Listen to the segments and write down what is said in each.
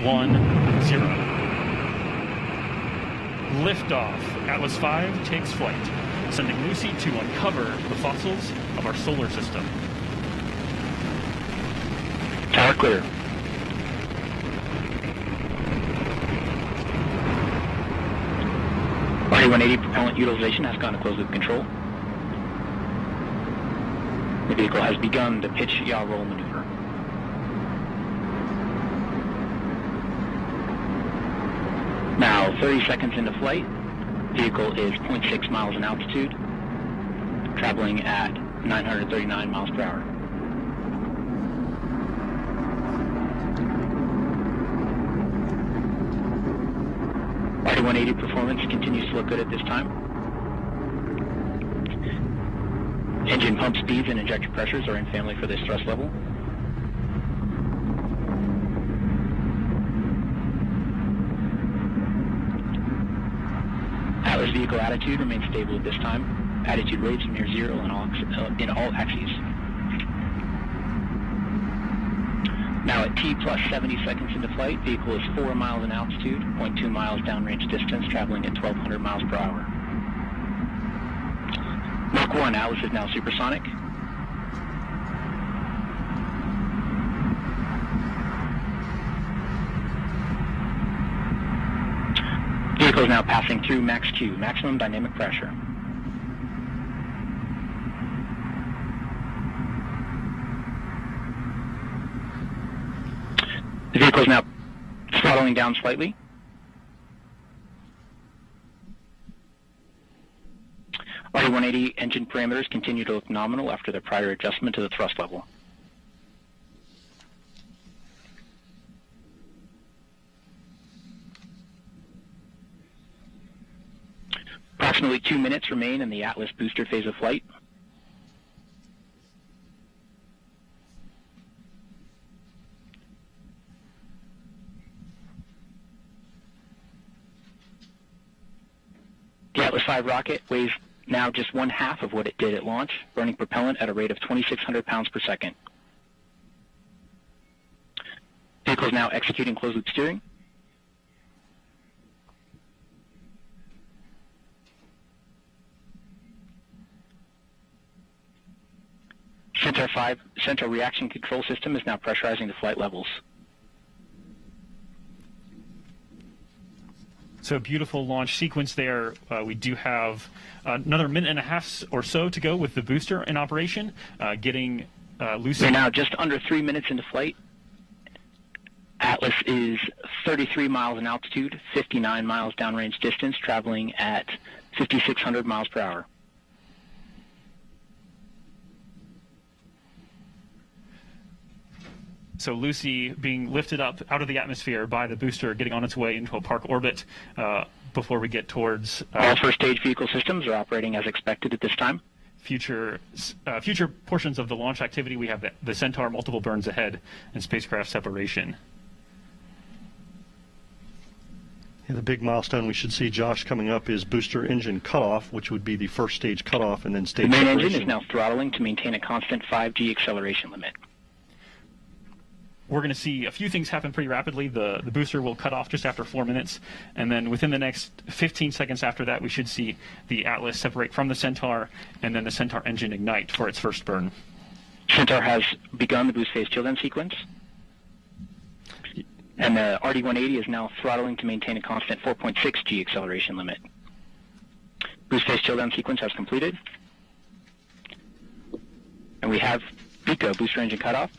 1, 0. Liftoff. Atlas V takes flight, sending Lucy to uncover the fossils of our solar system. Tower clear. RD-180 propellant utilization has gone to closed loop control. The vehicle has begun the pitch yaw roll maneuver. Now, 30 seconds into flight, vehicle is 0.6 miles in altitude, traveling at 939 miles per hour. RD-180 performance continues to look good at this time. Engine pump speeds and injector pressures are in family for this thrust level. Atlas vehicle attitude remains stable at this time. Attitude rates are near zero in all axes. Now at T plus 70 seconds into flight, vehicle is 4 miles in altitude, 0.2 miles downrange distance, traveling at 1,200 miles per hour. Mach 1, Atlas is now supersonic. Vehicle is now passing through max Q, maximum dynamic pressure. The vehicle is now throttling down slightly. RD-180 engine parameters continue to look nominal after the prior adjustment to the thrust level. Approximately 2 minutes remain in the Atlas booster phase of flight. The Atlas V rocket weighs now just 1/2 of what it did at launch, burning propellant at a rate of 2,600 pounds per second. Vehicle is now executing closed loop steering. Centaur reaction control system is now pressurizing the flight levels. So beautiful launch sequence there. We do have another minute and a half or so to go with the booster in operation, getting Lucy. We're now just under 3 minutes into flight. Atlas is 33 miles in altitude, 59 miles downrange distance, traveling at 5,600 miles per hour. So Lucy being lifted up out of the atmosphere by the booster, getting on its way into a park orbit before we get towards... All first stage vehicle systems are operating as expected at this time. Future portions of the launch activity, we have the Centaur multiple burns ahead and spacecraft separation. Yeah, the big milestone we should see, Josh, coming up is booster engine cutoff, which would be the first stage cutoff and then stage separation. The main engine is now throttling to maintain a constant 5G acceleration limit. We're going to see a few things happen pretty rapidly. The booster will cut off just after 4 minutes, and then within the next 15 seconds after that, we should see the Atlas separate from the Centaur, and then the Centaur engine ignite for its first burn. Centaur has begun the boost phase chill down sequence, and the RD-180 is now throttling to maintain a constant 4.6 G acceleration limit. Boost phase chill down sequence has completed, and we have BECO, booster engine cutoff,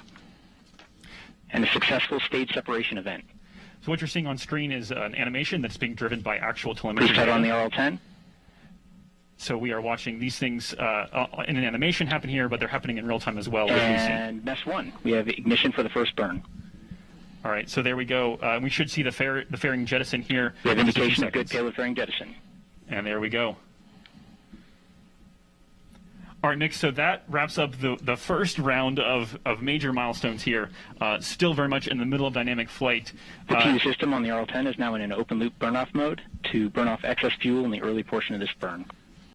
and a successful stage separation event. So what you're seeing on screen is an animation that's being driven by actual telemetry. Please start on the RL-10. So we are watching these things in an animation happen here, but they're happening in real time as well. And MES 1, we have ignition for the first burn. All right, so there we go. We should see the fairing jettison here. We have indication of good payload fairing jettison. And there we go. All right, Nick, so that wraps up the first round of major milestones here. Still very much in the middle of dynamic flight. The PU system on the RL-10 is now in an open loop burn-off mode to burn off excess fuel in the early portion of this burn.